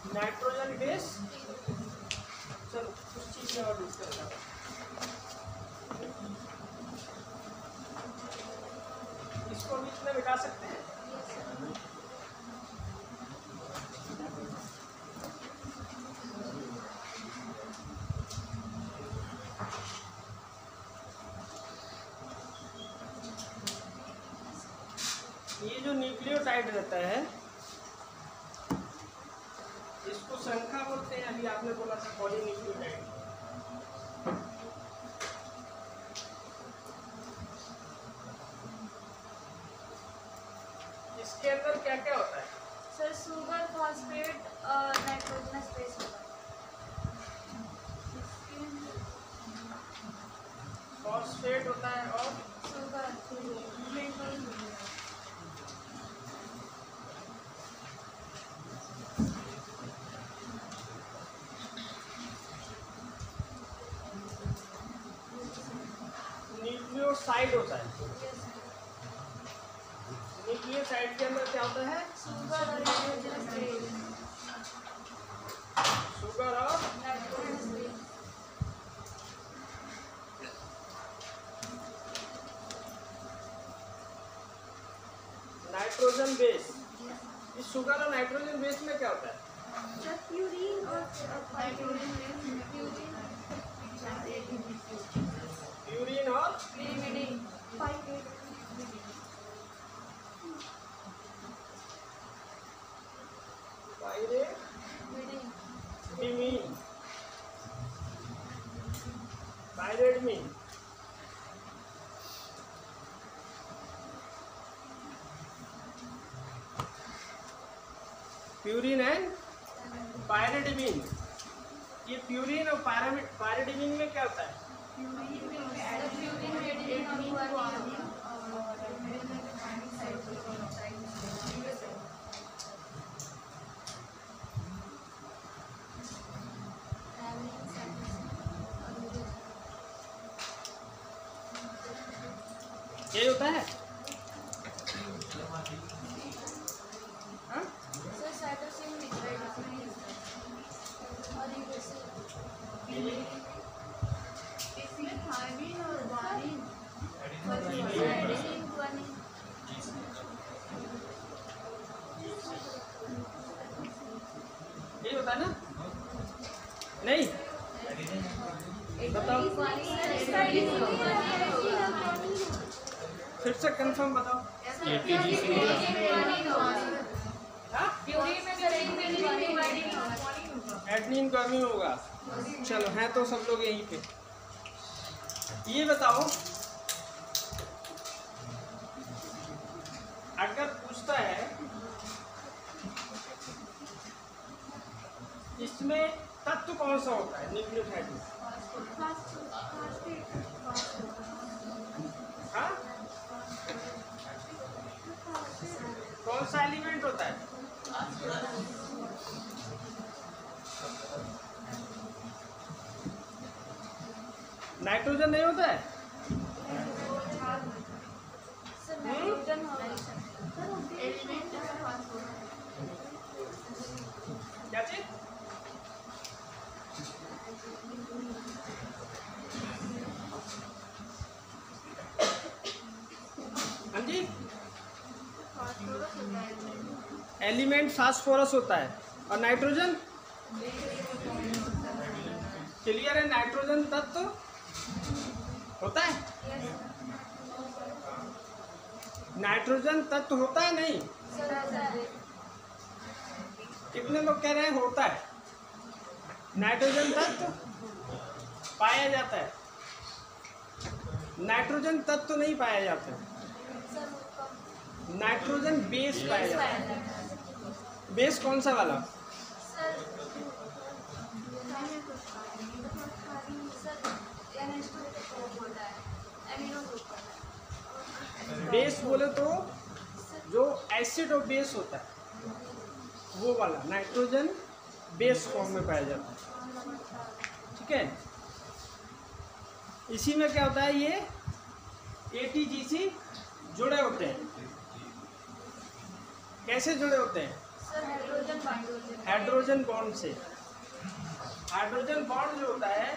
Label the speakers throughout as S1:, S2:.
S1: Nitrogen base. चलो कुछ चीज में और डिस्कस करते हैं। इसको बीच में बिठा सकते हैं। ये जो न्यूक्लियोटाइड रहता है इसको संख्या बोलते हैं। अभी आपने बोला था पॉलीन्यूक्लियोटाइड। इसके अंदर क्या क्या होता है?
S2: Sir sugar, phosphate, nitrogenous base होता है।
S1: फॉस्फेट होता है और
S2: सुगर,
S1: न्यूक्लियोसाइड होता है। न्यूक्लियोसाइड के अंदर क्या होता है?
S2: सुगर और नाइट्रोजनस बेस।
S1: शुगर और
S2: नाइट्रोजनस बेस।
S1: Nitrogen base. इस शुगर और नाइट्रोजन बेस में क्या होता है?
S2: सर प्यूरिन और नाइट्रोजन बेस।
S1: प्यूरिन और
S2: प्यूरिन, पाइरेट,
S1: pyrimidine. Pyrimidine. Purine and pyrimidine. ये प्यूरिन और पायरेटमीन में क्या होता है? यही होता है। हाँ?
S2: सर साइटोसिन निक्लाइड और इसमें थायमिन और वालिन
S1: यही होता है ना? नहीं बताओ, फिर से कंफर्म बताओ। एडनिन का नहीं होगा। चलो है तो सब लोग यहीं पे। ये बताओ, अगर पूछता है इसमें तत्व कौन सा होता है न्यूक्लियोटाइड में? हाँ? कौन सा एलिमेंट होता है? नाइट्रोजन नहीं होता है? क्या चीज? हाँ जी, एलिमेंट फास्फोरस होता है। और नाइट्रोजन? क्लियर है? नाइट्रोजन तत्व होता है। नाइट्रोजन तत्व होता है नहीं? कितने लोग कह रहे हैं होता है? नाइट्रोजन तत्व पाया जाता है। नाइट्रोजन तत्व नहीं पाया जाता है। नाइट्रोजन बेस पाया जाता है। बेस कौन सा वाला? बेस बोले तो जो एसिड और बेस होता है वो वाला नाइट्रोजन बेस फॉर्म में पाया जाता है। ठीक है, इसी में क्या होता है, ये ATGC जुड़े होते हैं। कैसे जुड़े होते हैं?
S2: सर हाइड्रोजन बाइंड होते हैं।
S1: हाइड्रोजन बॉन्ड से। हाइड्रोजन बॉन्ड जो होता है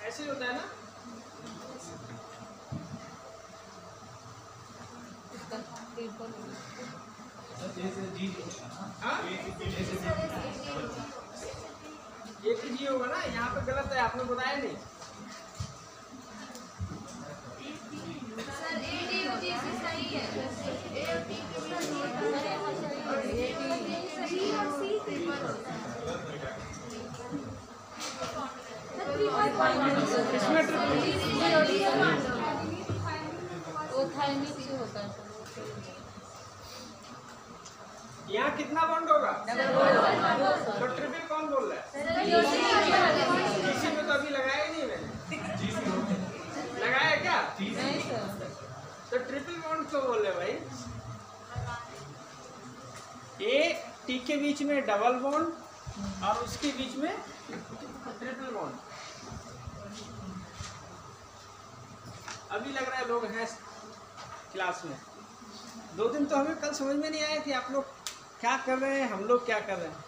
S1: ऐसे होता है ना, हाँ? एक ही जी होगा ना, यहाँ पे गलत है, आपने बताया नहीं।
S2: सर ATGC सही है। G और C ट्रिपल होता है।
S1: इसमें
S3: वो थायमिक से होता है।
S1: यहाँ कितना बॉन्ड होगा? तो ट्रिपल कौन बोल रहा है? जीसी में तो अभी लगाया ही नहीं मैंने। लगाया क्या?
S3: नहीं सर।
S1: तो ट्रिपल बॉन्ड क्यों बोल रहे भाई? ए टी के बीच में डबल बॉन्ड और उसके बीच में ट्रिपल बॉन्ड। अभी लग रहा है लोग हैं क्लास में। 2 दिन तो हमें कल समझ में नहीं आया कि आप लोग क्या कर रहे हैं, हम लोग क्या कर रहे हैं।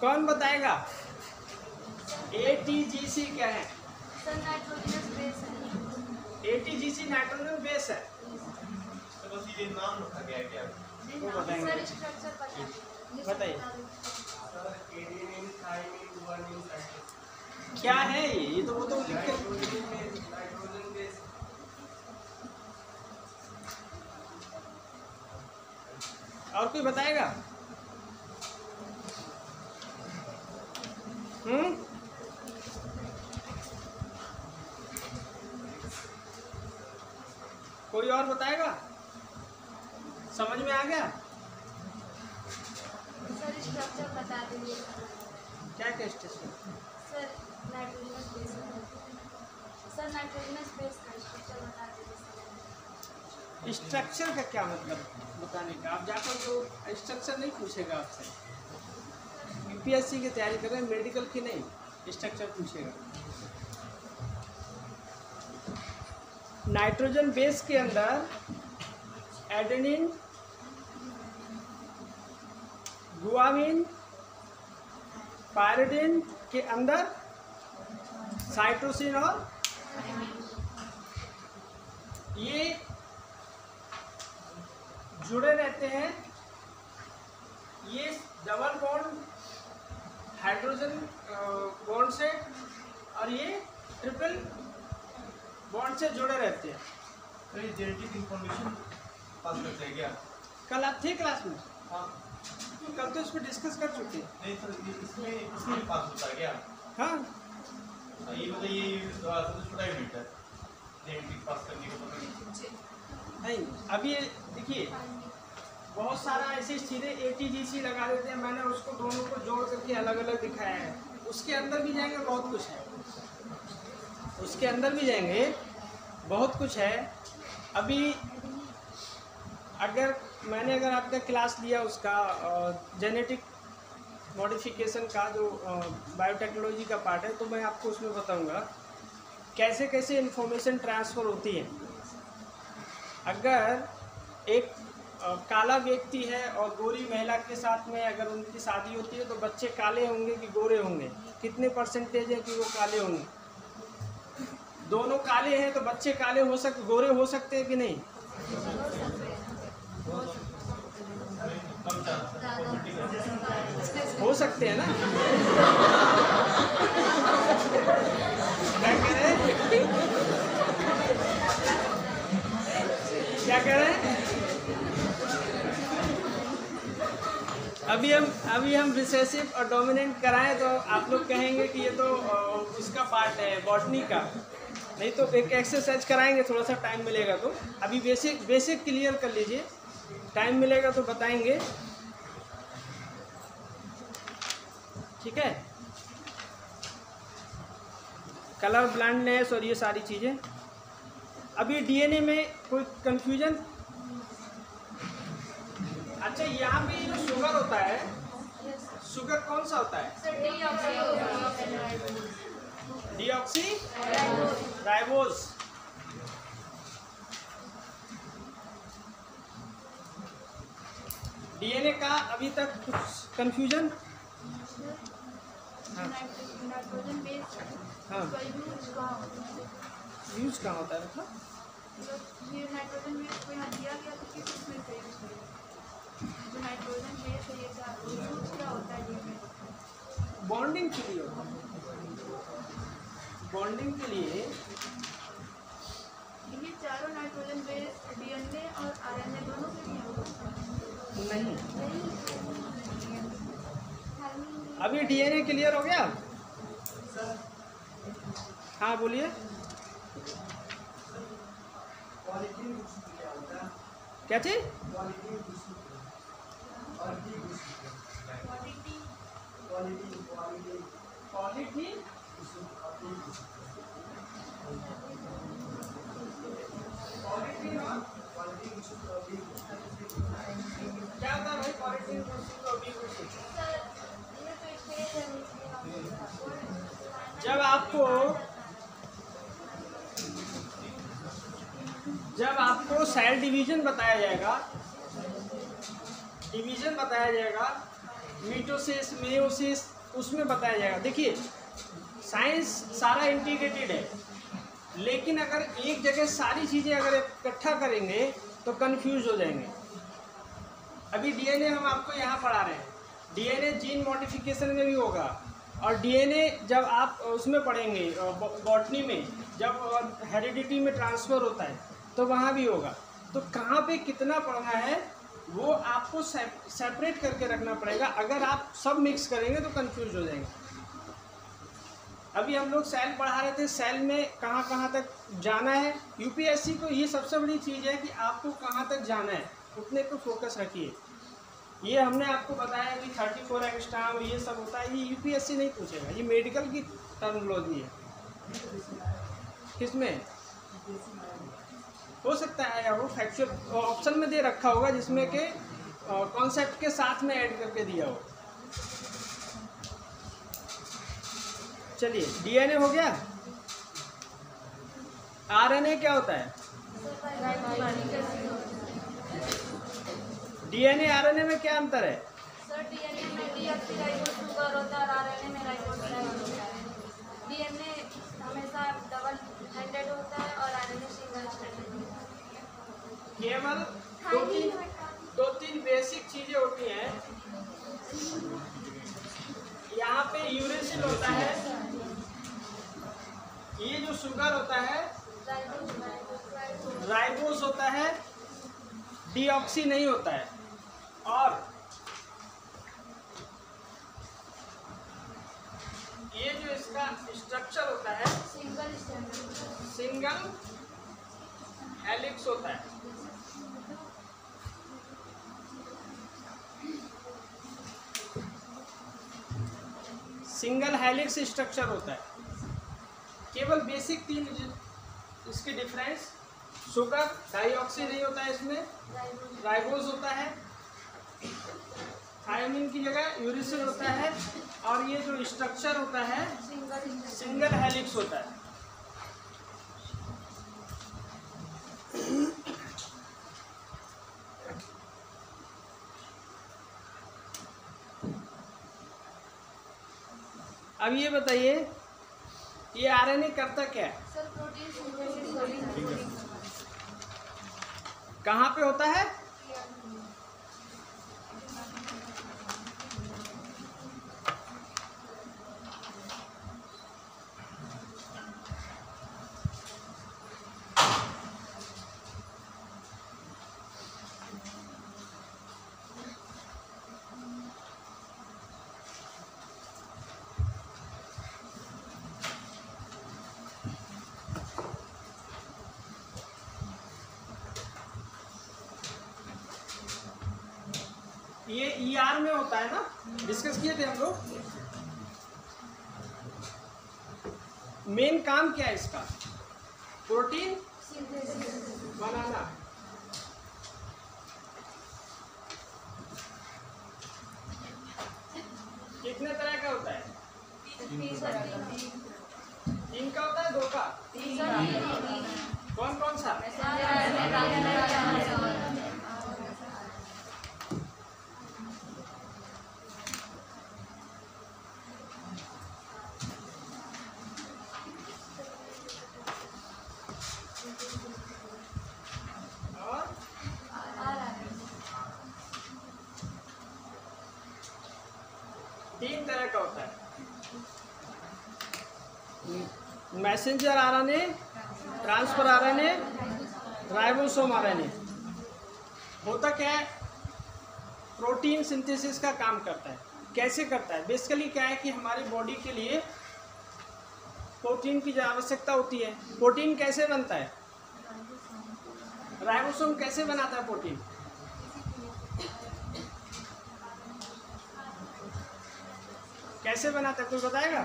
S1: कौन बताएगा ATGC क्या है?
S2: सर नाइट्रोजनस बेस है।
S1: ATGC नाइट्रोजन बेस है।
S4: तो बस ये नाम रखा गया है क्या?
S1: वो बताएंगे।
S2: सर स्ट्रक्चर बता दीजिए।
S1: बताइए।
S4: Sir adenine thymine guanine cytosine.
S1: क्या है ये तो वो तो लिख के।
S4: Nitrogen base.
S1: और कोई बताएगा? कोई और बताएगा? समझ में आ गया?
S2: सर स्ट्रक्चर बता दीजिए।
S1: क्या क्या स्टेशन?
S2: सर नाइट्रोजनस बेस है। सर नाइट्रोजनस बेस का स्ट्रक्चर बता दीजिए।
S1: स्ट्रक्चर का क्या मतलब बताने का? आप जाकर तो स्ट्रक्चर नहीं पूछेगा आपसे। यूपीएससी की तैयारी कर रहे हैं, मेडिकल की नहीं, स्ट्रक्चर पूछेगा। नाइट्रोजन बेस के अंदर एडेनिन, गुआनिन, पायरिडिन के अंदर साइटोसिन और ये जुड़े रहते हैं। ये डबल बॉन्ड हाइड्रोजन बॉन्ड से और ये ट्रिपल बॉन्ड से जुड़े रहते हैं।
S4: तो ये जेनेटिक इंफॉर्मेशन पास करते हैं क्या?
S1: कल आप थे क्लास में?
S4: हाँ।
S1: कल तो इस पर डिस्कस कर चुके हैं।
S4: नहीं सर, इसमें भी पास होता है क्या?
S1: हाँ,
S4: ये मतलब ये सबसे छोटा यूनिट है जेनेटिक पास करने का।
S1: नहीं अभी ये देखिए बहुत सारा ऐसे सीधे ATGC लगा देते हैं। मैंने उसको दोनों को जोड़ करके अलग अलग दिखाया है। उसके अंदर भी जाएंगे बहुत कुछ है, उसके अंदर भी जाएंगे बहुत कुछ है। अभी अगर आपका क्लास लिया उसका जेनेटिक मॉडिफिकेशन का जो बायोटेक्नोलॉजी का पार्ट है, तो मैं आपको उसमें बताऊंगा कैसे कैसे इन्फॉर्मेशन ट्रांसफ़र होती है। अगर एक काला व्यक्ति है और गोरी महिला के साथ में अगर उनकी शादी होती है तो बच्चे काले होंगे कि गोरे होंगे? कितने परसेंटेज है कि वो काले होंगे? दोनों काले हैं तो बच्चे काले हो सकते, गोरे हो सकते हैं कि नहीं? हो सकते हैं ना? क्या कह रहे हैं? क्या कह रहे हैं? अभी हम रिसेसिव और डोमिनेंट कराएं तो आप लोग कहेंगे कि ये तो उसका पार्ट है बॉटनी का। नहीं तो एक एक्सरसाइज कराएंगे, थोड़ा सा टाइम मिलेगा तो। अभी बेसिक बेसिक क्लियर कर लीजिए, टाइम मिलेगा तो बताएंगे, ठीक है। कलर ब्लाइंडनेस और ये सारी चीज़ें। अभी डीएनए में कोई कंफ्यूजन? अच्छा, यहाँ पे जो शुगर होता है, शुगर कौन सा होता है? Deoxy ribose. डीएनए का अभी तक कुछ कंफ्यूजन? हाँ
S2: नाइट्रोजन बेस
S1: हाँ,
S2: का यूज कहाँ होता है?
S1: यूज कहाँ होता है मतलब?
S2: ये नाइट्रोजन बेस को यहाँ दिया गया तो किस उसमें से यूज करेंगे? जो नाइट्रोजन बेस है ये क्या यूज क्या होता है ये?
S1: बॉन्डिंग के लिए होता है, बॉन्डिंग के लिए।
S2: ये चारों नाइट्रोजन बेस डीएनए और आरएनए दोनों के लिए होता है?
S1: नहीं,
S2: नहीं।
S1: अभी डीएनए क्लियर हो गया? हाँ बोलिए। क्या चीज? क्वालिटी क्या होता है भाई? क्वालिटी जब आपको सेल डिवीजन बताया जाएगा, डिवीजन बताया जाएगा, मिटोसिस मेयोसिस उसमें बताया जाएगा। देखिए साइंस सारा इंटीग्रेटेड है, लेकिन अगर एक जगह सारी चीज़ें अगर इकट्ठा करेंगे तो कंफ्यूज हो जाएंगे। अभी डीएनए हम आपको यहाँ पढ़ा रहे हैं, डीएनए जीन मॉडिफिकेशन में भी होगा, और डीएनए जब आप उसमें पढ़ेंगे बॉटनी में, जब हेरिडिटी में ट्रांसफ़र होता है तो वहाँ भी होगा। तो कहाँ पे कितना पढ़ना है वो आपको सेपरेट करके रखना पड़ेगा। अगर आप सब मिक्स करेंगे तो कंफ्यूज हो जाएंगे। अभी हम लोग सेल पढ़ा रहे थे, सेल में कहाँ कहाँ तक जाना है। यूपीएससी को ये सबसे बड़ी चीज़ है कि आपको कहाँ तक जाना है उतने पे फोकस रखिए। ये हमने आपको बताया कि 34 एंगस्ट्रॉम ये सब होता है, ये यूपीएससी नहीं पूछेगा, ये मेडिकल की टर्मिनोलॉजी है। किसमें हो सकता है या वो फैक्चुअल ऑप्शन में दे रखा होगा जिसमें कि कॉन्सेप्ट के साथ में ऐड करके दिया हो। चलिए डीएनए हो गया। आरएनए क्या होता है? डीएनए आरएनए में क्या अंतर है?
S2: सर डीएनए में डीऑक्सीराइबोज शुगर होता है और आरएनए में राइबोसोम होता है। डीएनए हमेशा डबल स्ट्रैंडेड होता है और आरएनए सिंगल स्ट्रैंडेड होता है।
S1: केवल दो तीन बेसिक चीजें होती हैं। यहाँ पे यूरेसिल होता है, ये जो शुगर होता है राइबोस होता है, डीऑक्सी नहीं होता है। और ये जो इसका स्ट्रक्चर होता है
S2: सिंगल स्ट्रैंडेड
S1: सिंगल हेलिक्स होता है। सिंगल हेलिक्स स्ट्रक्चर होता है। केवल बेसिक तीन इसके डिफरेंस, शुगर डाइऑक्सी नहीं होता है, इसमें राइबोज होता है, थायमिन की जगह यूरिसिल होता है, और ये जो स्ट्रक्चर होता है सिंगल हेलिक्स होता है। अब ये बताइए ये आरएनए करता क्या है?
S2: सर प्रोटीन सिंथेसिस
S1: कहाँ पे होता है? ये ER में होता है ना, डिस्कस किए थे हम लोग। मेन काम क्या है इसका? प्रोटीन बनाना। कितने तरह का होता है? 3 का होता है, 2 का? कौन कौन सा? और 3 तरह का होता है। Messenger RNA, transfer RNA, ribosome RNA. होता क्या है? प्रोटीन सिंथेसिस का काम करता है। कैसे करता है? बेसिकली क्या है कि हमारी बॉडी के लिए प्रोटीन की जो आवश्यकता होती है। प्रोटीन कैसे बनता है? राइबोसोम कैसे बनाता है प्रोटीन? कैसे बनाता है, कोई बताएगा?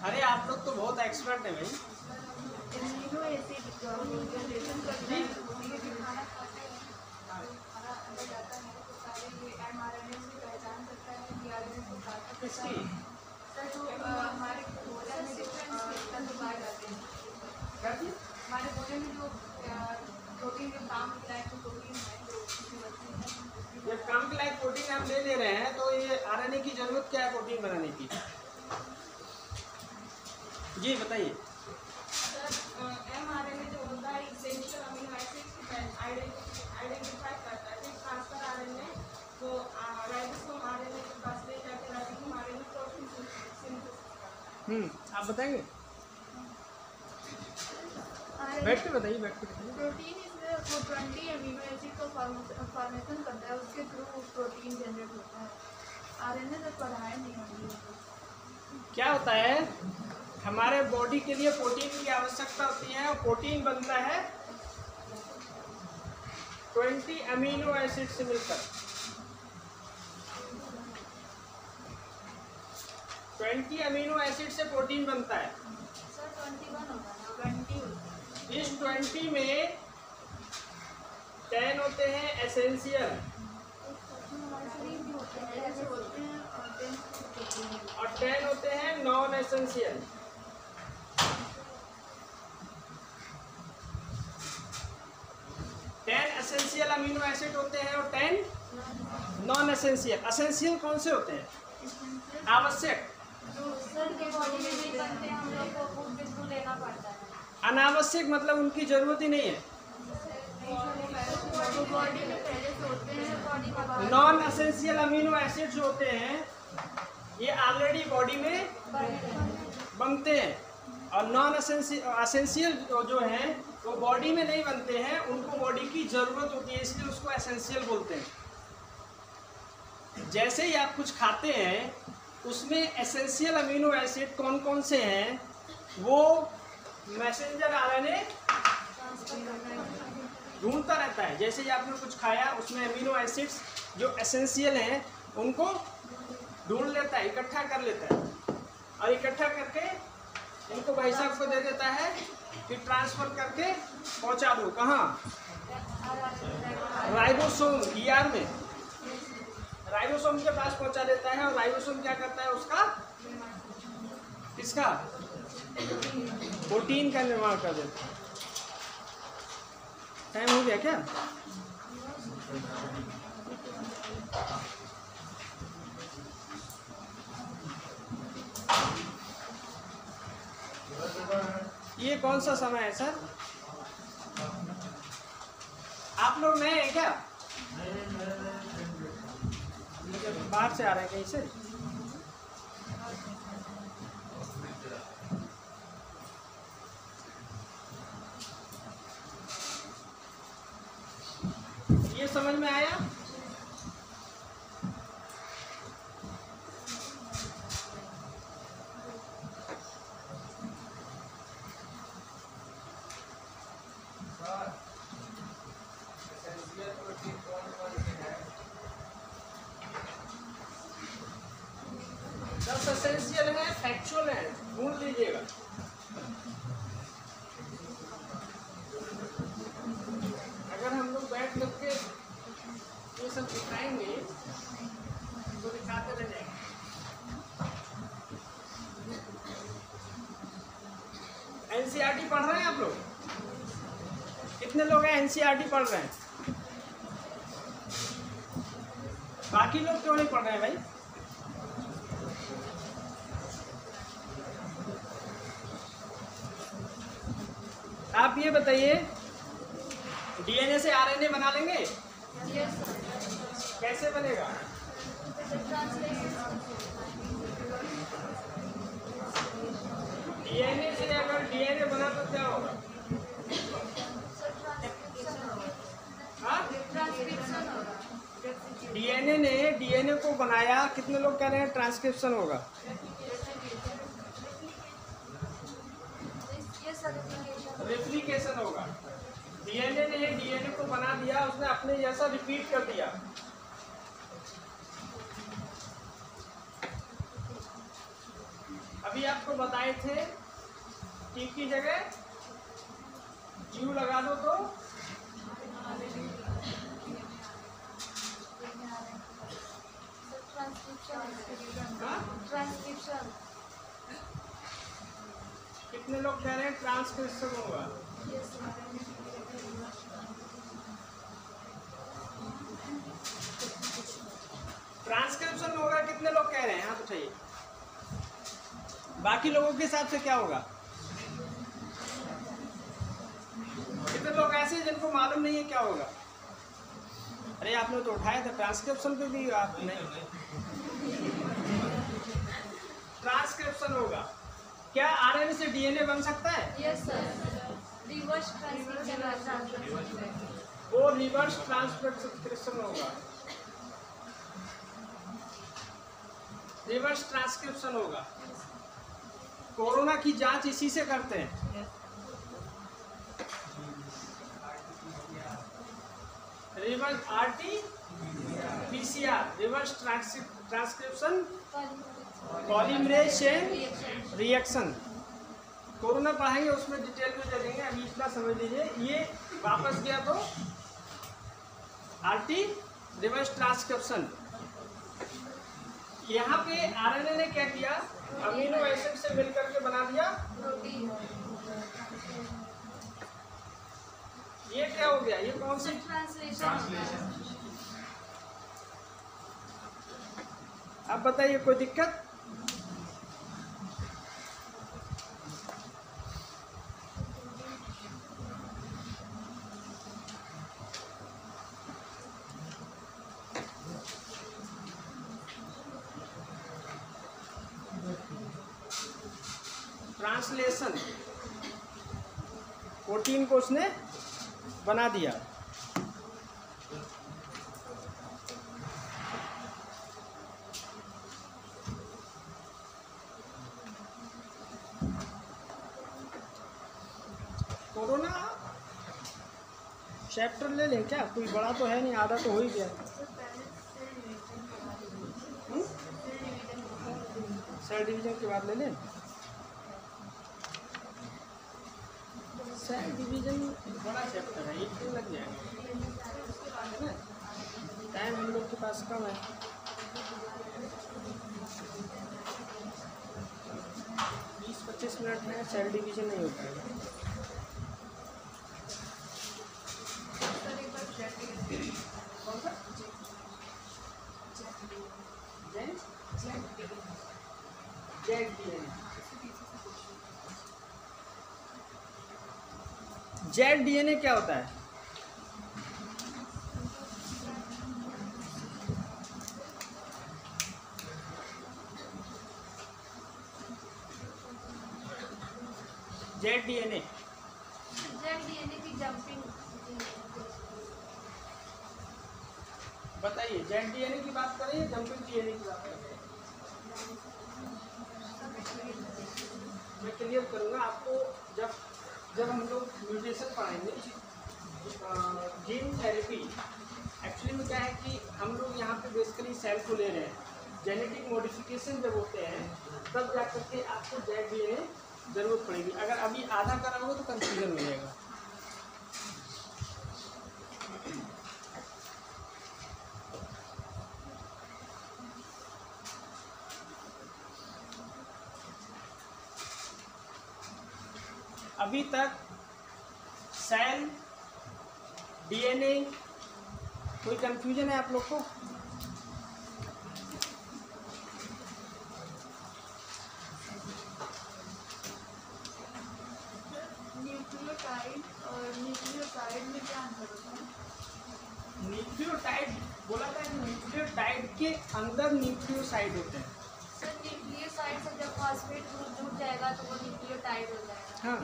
S1: अरे आप लोग तो बहुत एक्सपर्ट हैं भाई। किसकी?
S2: हमारे भोजन में जो प्रोटीन के काम होता है, प्रोटीन है
S1: जब काम के लायक प्रोटीन आप ले रहे हैं तो ये आरएनए की जरूरत क्या है प्रोटीन बनाने की? जी बताइए।
S2: mRNA जो होता है इसेंशियल अमीनो एसिड्स आइडेंटिफाई करता है। फिर ट्रांसफर आरएनए को राइबोसोम आरएनए के पास ले जाकर राइबोसोम आरएनए प्रोटीन सिंथेसिस करता है।
S1: आप बताएंगे? बैठ के बताइए, बैठ के बताइए।
S2: प्रोटीन इसमें वो 20 अमीनो एसिड का फॉर्मेशन करता है, उसके थ्रू प्रोटीन जनरेट होता है। आरएनए तक पढ़ाया नहीं अभी।
S1: क्या होता है? हमारे बॉडी के लिए प्रोटीन की आवश्यकता होती है और प्रोटीन बनता है 20 अमीनो एसिड से मिलकर। 20 अमीनो एसिड से प्रोटीन बनता है।
S2: सर 21 होता है, 20 होता है।
S1: इस 20 में 10 होते हैं एसेंशियल
S2: हमारे शरीर में होते हैं, जैसे होते हैं और 10 होते हैं।
S1: और 10 होते हैं non essential. 10 essential amino acid होते हैं और 10 नॉन एसेंशियल। एसेंशियल कौन से होते हैं? आवश्यक।
S2: जो सर के बॉडी में नहीं बनते, हम लोग को फूड के थ्रू लेना पड़ता है।
S1: अनावश्यक मतलब उनकी जरूरत ही नहीं है।
S2: वो बॉडी में पहले से होते हैं, बॉडी में बाहर
S1: नॉन एसेंशियल अमीनो एसिड जो होते हैं ये ऑलरेडी बॉडी में बनते हैं और नॉन एसेंशियल जो हैं वो बॉडी में नहीं बनते हैं, उनको बॉडी की ज़रूरत होती है, इसलिए उसको एसेंशियल बोलते हैं। जैसे ही आप कुछ खाते हैं उसमें एसेंशियल अमीनो एसिड कौन कौन से हैं वो मैसेंजर आरएनए ढूंढता रहता है। जैसे ही आपने कुछ खाया उसमें अमीनो एसिड्स जो एसेंशियल हैं उनको ढूंढ लेता है, इकट्ठा कर लेता है और इकट्ठा करके इनको भाई साहब को दे देता है, फिर ट्रांसफर करके पहुंचा दो कहाँ? राइबोसोम ER में। राइबोसोम के पास पहुंचा देता है और राइबोसोम क्या करता है? उसका किसका? प्रोटीन का निर्माण कर देता है। टाइम हो गया क्या? ये कौन सा समय है सर? आप लोग नए हैं क्या? बाहर से आ रहे हैं कहीं से? ये समझ में आया? समझिएगा। अगर हम लोग बैठ करके ये सब दिखाएंगे तो दिखाते रह जाएंगे। एनसीईआरटी पढ़ रहे हैं आप लोग? कितने लोग हैं एनसीईआरटी पढ़ रहे हैं? बाकी लोग क्यों नहीं पढ़ रहे हैं भाई? आप ये बताइए, डीएनए से आरएनए बना लेंगे? कैसे बनेगा? डीएनए से अगर डीएनए बना तो क्या होगा? डीएनए ने डीएनए को बनाया, कितने लोग कह रहे हैं ट्रांसक्रिप्शन होगा? रेप्लिकेशन होगा। डीएनए ने डीएनए को बना दिया, उसने अपने जैसा रिपीट कर दिया। अभी आपको बताए थे टी की जगह यू लगा दो तो
S3: ट्रांसक्रिप्शन।
S1: कितने लोग कह रहे हैं ट्रांसक्रिप्शन होगा? ट्रांसक्रिप्शन होगा, कितने लोग कह रहे हैं? हाँ बताइए, बाकी लोगों के हिसाब से क्या होगा? कितने लोग ऐसे हैं जिनको मालूम नहीं है क्या होगा? अरे आपने तो उठाया था ट्रांसक्रिप्शन पे भी, आप नहीं। ट्रांसक्रिप्शन होगा। क्या आरएनए से डीएनए बन सकता है?
S3: Yes sir, reverse transcription.
S1: वो रिवर्स ट्रांसक्रिप्शन होगा। रिवर्स ट्रांसक्रिप्शन होगा। कोरोना की जांच इसी से करते हैं। Reverse RT PCR, reverse transcription polymerase chain reaction. Corona पढ़ाएंगे उसमें डिटेल में चलेंगे, अभी इतना समझ लीजिए। ये वापस गया तो आरटी रिवर्स ट्रांसक्रिप्शन। यहाँ पे आरएनए ने क्या किया? अमीनो एसिड से मिलकर के बना दिया
S3: प्रोटीन।
S1: ये क्या हो गया? ये कौन सी?
S3: ट्रांसलेशन।
S1: अब बताइए, कोई दिक्कत? ट्रांसलेशन, प्रोटीन को उसने बना दिया। कोरोना चैप्टर ले लें क्या? कोई बड़ा तो है नहीं, आधा तो हो ही गया। सेल डिवीजन के बाद ले लें। सेल डिवीजन बड़ा चैप्टर है, एक दिन लग जाएगा, है ना? टाइम हम लोग के पास कम है। बीस 25 मिनट में सेल डिवीजन नहीं हो पाएगा। कौन सा? जेड डीएनए क्या होता है? जेड डीएनए
S3: की जंपिंग।
S1: बताइए, जेड डीएनए की बात करें या जंपिंग डीएनए की बात करें? मैं क्लियर करूंगा आपको। जब हम लोग म्यूटेशन पढ़ाएंगे, जीन थेरेपी, एक्चुअली में क्या है कि हम लोग यहाँ पे बेसिकली सेल को ले रहे हैं। जेनेटिक मॉडिफिकेशन जब होते हैं तब जा करके आपको जेड डीएनए ज़रूरत पड़ेगी। अगर अभी आधा कराओगे तो कंफ्यूजन हो जाएगा। अभी तक सेल, डीएनए, कोई कंफ्यूजन है आप लोग को?
S3: न्यूक्लियोटाइड और न्यूक्लियोटाइड में क्या अंतर होता है?
S1: न्यूक्लियोटाइड बोला था कि न्यूक्लियोटाइड के अंदर न्यूक्लियोसाइड होते हैं।
S3: सर न्यूक्लियोसाइड से जब फॉस्फेट ग्रुप जुड़ जाएगा तो वो न्यूक्लियोटाइड हो जाएगा।
S1: हाँ,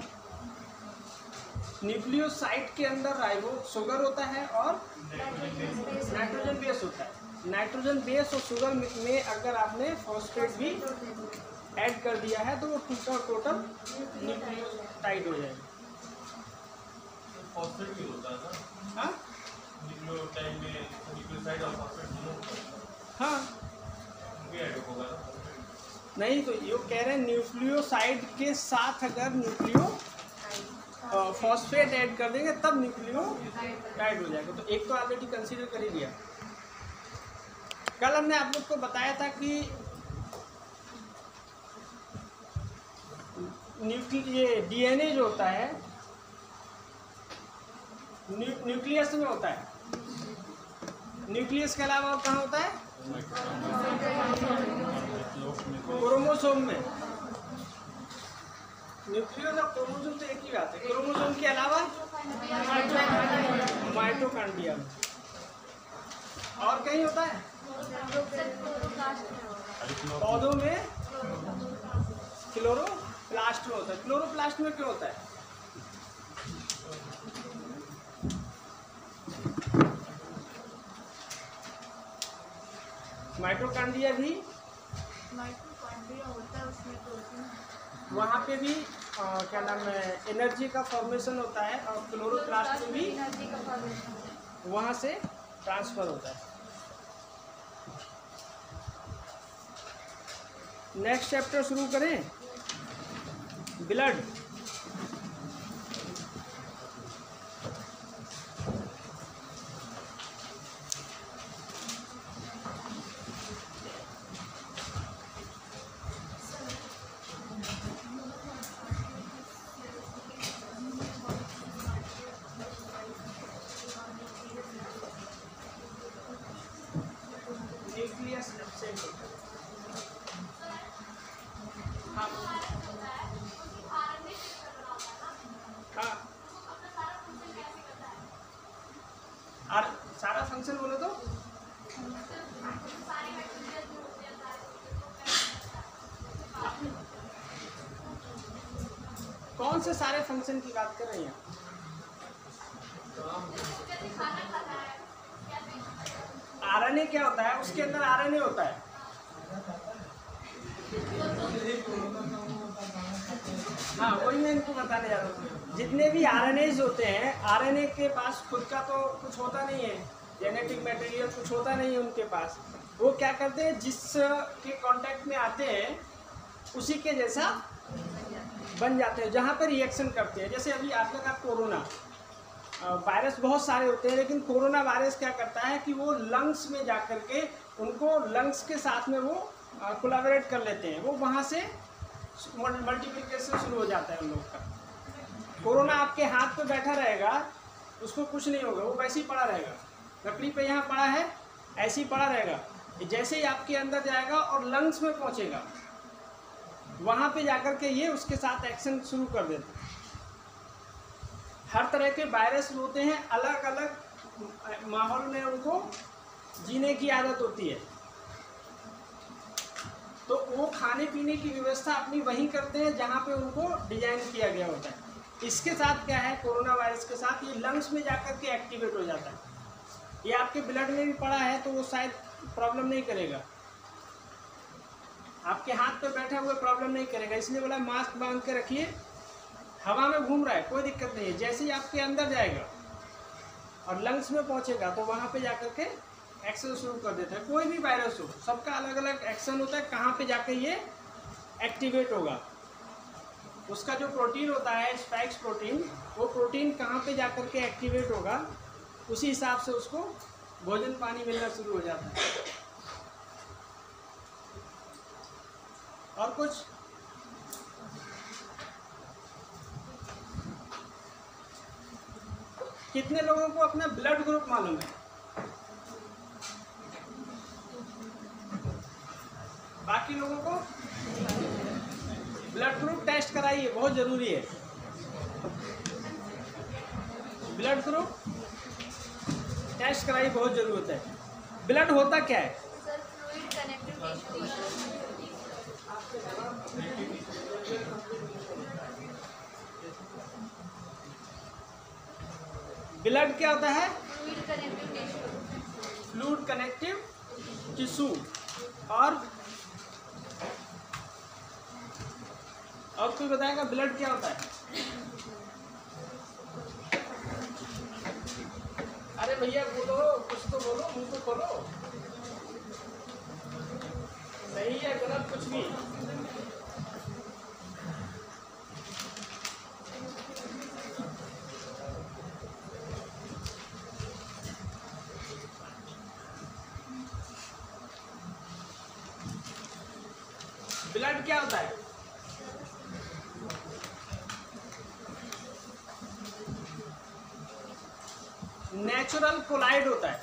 S1: न्यूक्लियोसाइड के अंदर राइबो शुगर होता है और नाइट्रोजन बेस होता है। नाइट्रोजन बेस और शुगर में अगर आपने फॉस्फेट भी ऐड कर दिया है तो वो टोटल न्यूक्लियोटाइड हो जाएगा।
S4: फॉस्फेट भी होता है ना?
S1: हाँ
S4: न्यूक्लियोटाइड में न्यूक्लियोसाइड और फॉस्फेट दोनों होता है।
S1: हाँ,
S4: उनके ऐड होगा ना?
S1: नहीं तो ये कह रहे हैं न्यूक्लियोसाइड के साथ अगर फॉस्फेट ऐड कर देंगे तब न्यूक्लियोटाइड हो जाएगा। तो एक तो ऑलरेडी कंसीडर कर ही लिया। कल हमने आप लोग को बताया था कि ये डीएनए जो होता है न्यूक्लियस में होता है। न्यूक्लियस के अलावा और कहाँ होता है? क्रोमोसोम में। न्यूक्लियस और क्रोमोसोम तो एक ही बात है। क्रोमोसोम के अलावा माइटोकॉन्ड्रिया में। और कहीं होता है? पौधों में क्लोरोप्लास्ट में होता है। क्लोरोप्लास्ट में क्यों होता है? माइटोकॉन्ड्रिया भी
S3: माइटोकॉन्ड्रिया होता है, उसमें प्रोटीन।
S1: वहाँ पे भी क्या नाम है एनर्जी का फॉर्मेशन होता है और क्लोरोप्लास्ट में भी
S3: एनर्जी का फॉर्मेशन होता है।
S1: वहाँ से ट्रांसफर होता है। नेक्स्ट चैप्टर शुरू करें, ब्लड। न्यूक्लियस एब्सेंट होता है। हाँ हाँ, और सारा फंक्शन बोलो तो कौन से सारे फंक्शन की बात कर रही हैं? आरएनए क्या होता है? उसके अंदर आरएनए होता है। हाँ, वही मैं इनको बताने जा रहा हूँ। जितने भी आरएनएज होते हैं, आरएनए के पास खुद का तो कुछ होता नहीं है, जेनेटिक मटेरियल कुछ होता नहीं है उनके पास। वो क्या करते हैं, जिस के कांटेक्ट में आते हैं उसी के जैसा बन जाते हैं, जहाँ पर रिएक्शन करते हैं। जैसे अभी आपका का कोरोना वायरस बहुत सारे होते हैं, लेकिन कोरोना वायरस क्या करता है कि वो लंग्स में जा कर के उनको लंग्स के साथ में वो कोलैबोरेट कर लेते हैं। वो वहाँ से मल्टीप्लिकेशन शुरू हो जाता है उन लोग का। कोरोना आपके हाथ पे बैठा रहेगा, उसको कुछ नहीं होगा, वो वैसे ही पड़ा रहेगा। लकड़ी पे यहाँ पड़ा है, ऐसे ही पड़ा रहेगा। जैसे ही आपके अंदर जाएगा और लंग्स में पहुँचेगा, वहाँ पे जाकर के ये उसके साथ एक्शन शुरू कर देते हैं। हर तरह के वायरस होते हैं, अलग अलग माहौल में उनको जीने की आदत होती है, तो वो खाने पीने की व्यवस्था अपनी वहीं करते हैं जहाँ पे उनको डिजाइन किया गया होता है। इसके साथ क्या है, कोरोना वायरस के साथ ये लंग्स में जाकर के एक्टिवेट हो जाता है। ये आपके ब्लड में भी पड़ा है तो वो शायद प्रॉब्लम नहीं करेगा, आपके हाथ पे बैठा हुआ प्रॉब्लम नहीं करेगा। इसलिए बोला मास्क बांध के रखिए। हवा में घूम रहा है कोई दिक्कत नहीं है, जैसे ही आपके अंदर जाएगा और लंग्स में पहुंचेगा तो वहाँ पे जाकर के एक्शन शुरू कर देता है। कोई भी वायरस हो, सबका अलग अलग एक्शन होता है, कहाँ पे जाकर ये एक्टिवेट होगा। उसका जो प्रोटीन होता है स्पाइक्स प्रोटीन, वो प्रोटीन कहाँ पे जाकर के एक्टिवेट होगा, उसी हिसाब से उसको भोजन पानी मिलना शुरू हो जाता है। और कुछ कितने लोगों को अपना ब्लड ग्रुप मालूम है? बाकी लोगों को ब्लड ग्रुप टेस्ट कराइए, बहुत जरूरी है। ब्लड ग्रुप टेस्ट कराइए, बहुत जरूरत है। ब्लड होता क्या है?
S3: सर फ्लूइड कनेक्टिव
S1: ब्लड क्या होता है?
S3: Fluid connective tissue.
S1: Fluid connective tissue. और कोई बताएगा ब्लड क्या होता है? अरे भैया बोलो, कुछ तो बोलो, मुंह तो खोलो। सही है गलत कुछ भी? ब्लड क्या होता है? नेचुरल कोलाइड होता है।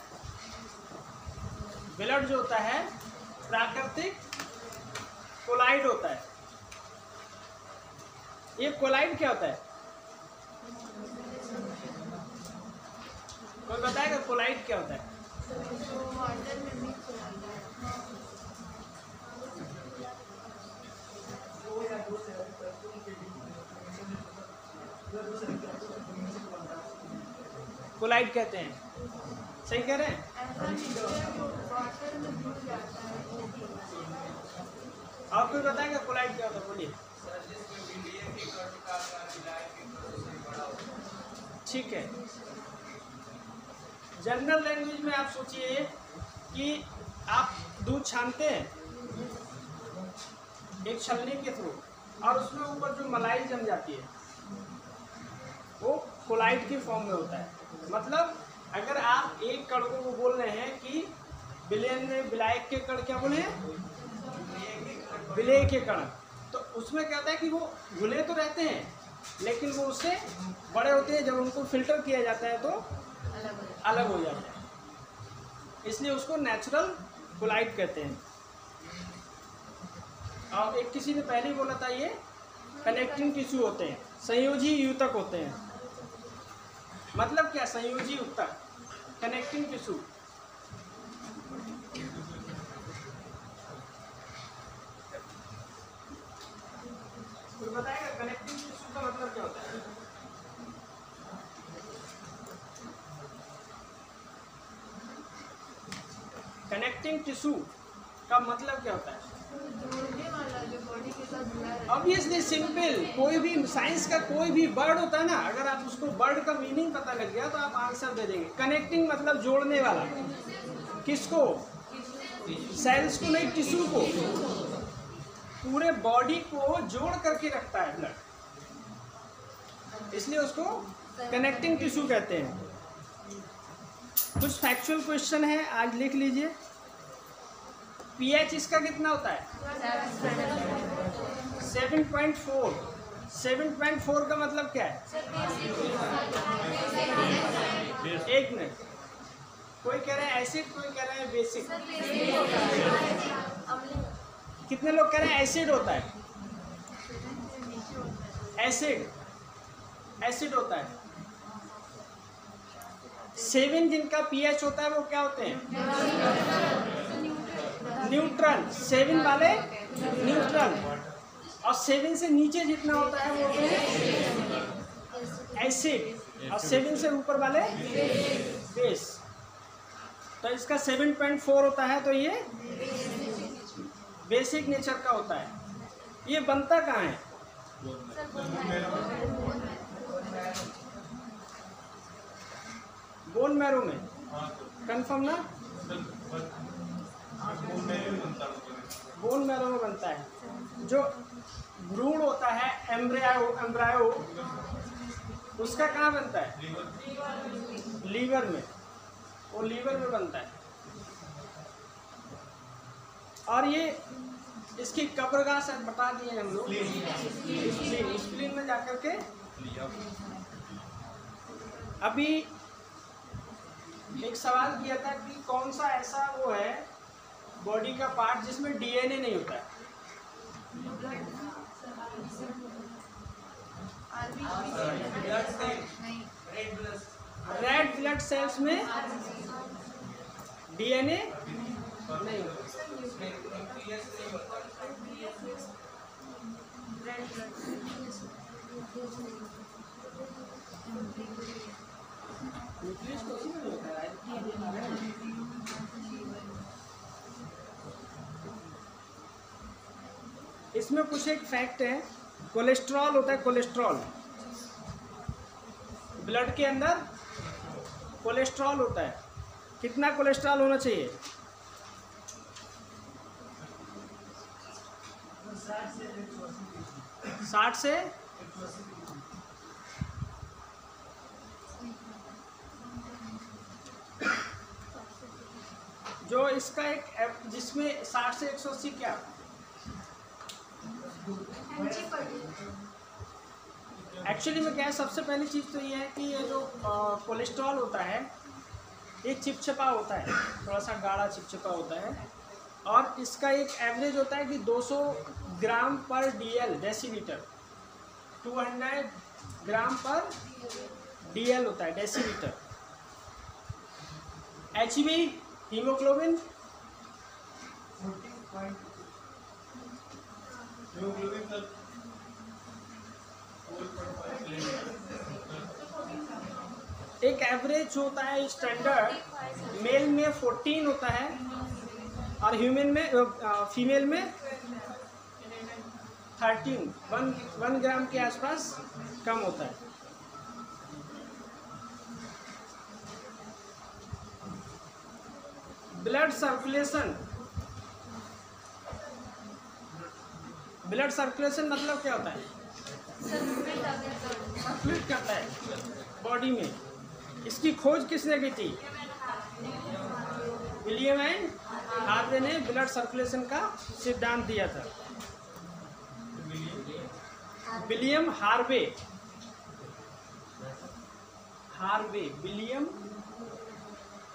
S1: ब्लड जो होता है प्राकृतिक कोलाइड होता है। ये कोलाइड क्या होता है? कोई बताएगा कोलाइड क्या होता है?
S3: वाटर में मिक्स हो जाता है।
S1: कोलाइड कहते हैं। सही कह रहे हैं?
S3: ऐसा मिक्सचर जो वाटर में घुल जाता है।
S1: और कोई बताएगा कोलाइड क्या होता है? बोलिए। ठीक है, जनरल लैंग्वेज में आप सोचिए कि आप दूध छानते हैं एक छलनी के थ्रू, और उसमें ऊपर जो मलाई जम जाती है वो कोलाइड की फॉर्म में होता है। मतलब अगर आप एक कण को बोल रहे हैं कि बिलियन में विलायक के कण क्या बोले हैं? विलेय के कण, तो उसमें क्या होता है कि वो घुले तो रहते हैं लेकिन वो उससे बड़े होते हैं। जब उनको फिल्टर किया जाता है तो अलग हो जाता है, इसलिए उसको नेचुरल कोलाइड कहते हैं। और एक किसी ने पहले ही बोला था, ये कनेक्टिंग टिश्यू होते हैं, संयोजी यूतक होते हैं। मतलब क्या संयोजी यूतक, कनेक्टिंग टिश्यू? तो बताएगा कनेक्टिंग टिश्यू का मतलब क्या होता है? कनेक्टिंग टिश्यू का मतलब क्या होता है?
S3: जोड़ने वाला, जो बॉडी के साथ जुड़ा रहता है।
S1: Obviously simple. कोई भी साइंस का कोई भी वर्ड होता है ना, अगर आप उसको वर्ड का मीनिंग पता लग गया तो आप आंसर दे देंगे। कनेक्टिंग मतलब जोड़ने वाला। किसको? सेल्स को नहीं, टिश्यू को। पूरे बॉडी को जोड़ करके रखता है ब्लड, इसलिए उसको कनेक्टिंग टिश्यू कहते हैं। कुछ फैक्चुअल क्वेश्चन है, आज लिख लीजिए। पीएच इसका कितना होता है? 7.4। 7.4 का मतलब क्या है? एक मिनट, कोई कह रहा है एसिड, कोई कह रहा है बेसिक। कितने लोग कह रहे हैं एसिड होता है? एसिड होता है। 7 जिनका पीएच होता है वो क्या होते हैं? न्यूट्रल। 7 वाले न्यूट्रल, और 7 से नीचे जितना होता है वो होते हैं एसिड, और 7 से ऊपर वाले बेस। तो इसका 7.4 होता है, तो ये बेसिक नेचर का होता है। ये बनता कहाँ है? बोन मैरो में। कंफर्म ना? बोन मैरो में बनता है। जो भ्रूण होता है, एम्ब्रायो, उसका कहाँ बनता है? लीवर में, वो लीवर में बनता है। और ये इसकी कब्रगाह से बता दिए हम लोग, स्प्लीन में जाकर के। अभी एक सवाल किया था कि कौन सा ऐसा वो है बॉडी का पार्ट जिसमें डीएनए नहीं होता है? रेड ब्लड सेल्स में डीएनए नहीं होता। न्यूक्लियस तो उसी में होता है। इसमें कुछ एक फैक्ट है, कोलेस्ट्रॉल होता है, कोलेस्ट्रॉल ब्लड के अंदर कोलेस्ट्रॉल होता है। कितना कोलेस्ट्रॉल होना चाहिए? 60 से जो इसका एक जिसमें 60 से 180 क्या एक्चुअली में क्या है, सबसे पहली चीज़ तो ये है कि ये जो कोलेस्ट्रॉल होता है ये चिपचिपा होता है, थोड़ा सा गाढ़ा चिपचिपा होता है। और इसका एक एवरेज होता है कि 200 ग्राम पर डीएल डेसीलीटर, 200 ग्राम पर डीएल होता है डेसीलीटर। एचबी हीमोग्लोबिन एक एवरेज होता है स्टैंडर्ड मेल में 14 होता है और ह्यूमन में फीमेल में 13 1 ग्राम के आसपास कम होता है। ब्लड सर्कुलेशन, ब्लड सर्कुलेशन मतलब क्या होता है? सर्कुलेट करता है बॉडी में। इसकी खोज किसने की थी? विलियम एंड हार्वे ने ब्लड सर्कुलेशन का सिद्धांत दिया था। William Harvey, William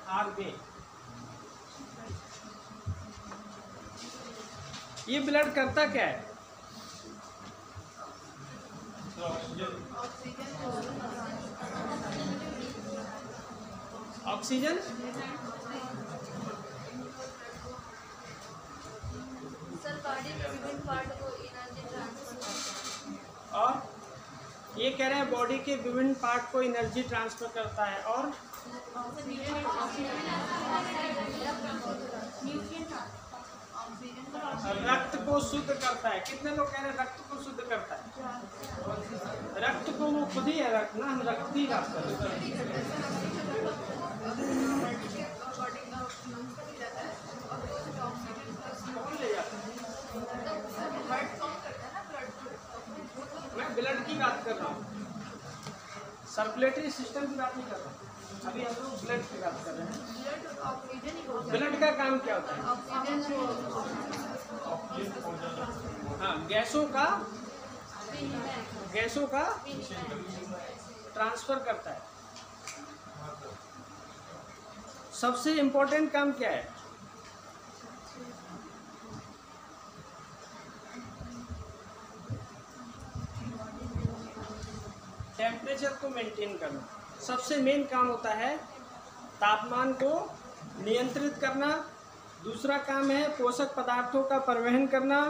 S1: Harvey. ये ब्लड करता क्या है? ऑक्सीजन और ये कह रहे हैं बॉडी के विभिन्न पार्ट को एनर्जी ट्रांसफर करता है। और रक्त को शुद्ध करता है। कितने लोग कह रहे हैं रक्त को शुद्ध करता है? रक्त को वो खुद ही है रक्त ना, हम रक्त ही बात कर रहे मैं ब्लड की बात कर रहा हूँ, सर्कुलेटरी सिस्टम की बात नहीं कर रहा हूँ। अभी हम लोग ब्लड की बात कर रहे हैं। ब्लड का काम क्या होता है? हाँ, गैसों का ट्रांसफर करता है। सबसे इम्पोर्टेंट काम क्या है? टेम्परेचर को मेंटेन करना। सबसे मेन काम होता है तापमान को नियंत्रित करना। दूसरा काम है पोषक पदार्थों का परिवहन करना,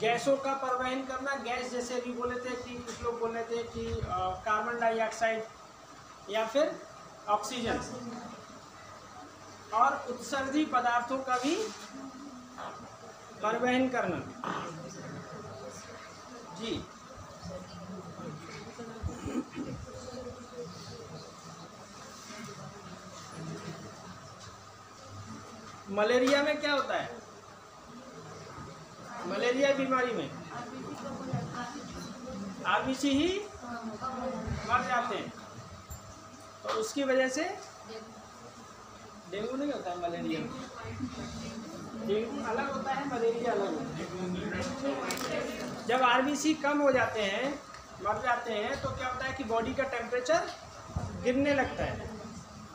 S1: गैसों का परिवहन करना। गैस जैसे अभी बोले थे कि कुछ लोग बोल रहे थे कि कार्बन डाइऑक्साइड या फिर ऑक्सीजन, और उत्सर्जी पदार्थों का भी परिवहन करना। जी, मलेरिया में क्या होता है? मलेरिया बीमारी में आरबीसी ही मर जाते हैं। तो उसकी वजह से डेंगू नहीं होता है, मलेरिया। डेंगू अलग होता है, मलेरिया अलग होता है। जब आरबीसी कम हो जाते हैं, मर जाते हैं, तो क्या होता है कि बॉडी का टेम्परेचर गिरने लगता है।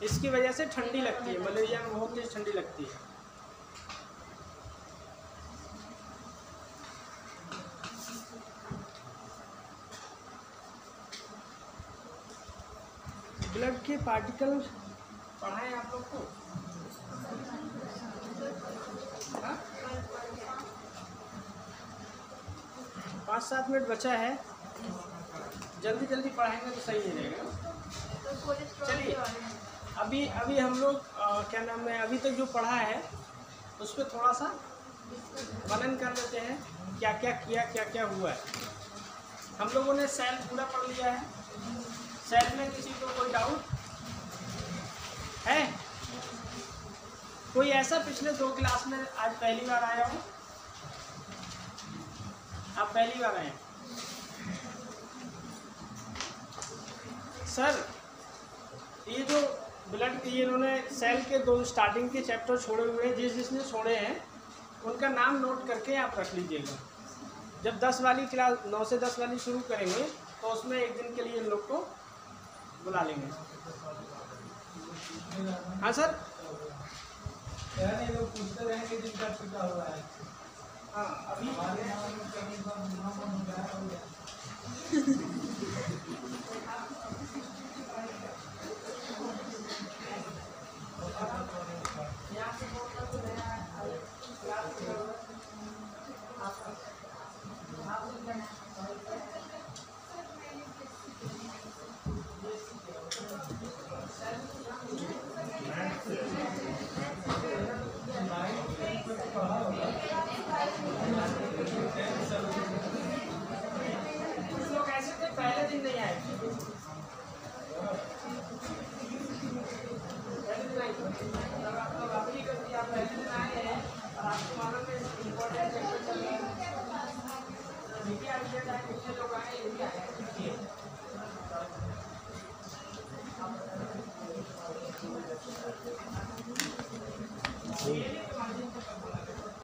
S1: इसकी वजह से ठंडी लगती है, मलेरिया में बहुत तेज ठंडी लगती है। ब्लड के पार्टिकल पढ़ाएं आप लोग को? हाँ? 5-7 मिनट बचा है, जल्दी जल्दी पढ़ाएंगे तो सही नहीं रहेगा। चलिए अभी हम लोग क्या नाम है, अभी तक जो पढ़ा है उस पर थोड़ा सा मनन कर लेते हैं, क्या क्या किया, क्या क्या हुआ है। हम लोगों ने सेल पूरा पढ़ लिया है। सेल में किसी को कोई डाउट है? कोई ऐसा पिछले 2 क्लास में आज पहली बार आया हो? आप पहली बार आए हैं? सर ये जो ब्लड के इन्होंने सेल के 2 स्टार्टिंग के चैप्टर छोड़े हुए हैं, जिसने छोड़े हैं उनका नाम नोट करके आप रख लीजिएगा। जब 10 वाली क्लास 9 से 10 वाली शुरू करेंगे तो उसमें एक दिन के लिए इन लोग को बुला लेंगे। हाँ सर,
S5: लोग पूछते रहेंगे जिनका टीका हुआ है।
S1: हाँ अभी कुछ लोग ऐसे थे पहले दिन नहीं आए, पहले दिन आए। तब आप लोग अपनी गलती, आप पहले दिन आए हैं और आपको मालूम है इम्पोर्टेंट चैप्टर चल रहा है। देखिए आइए कितने लोग आए, ये भी आए देखिए।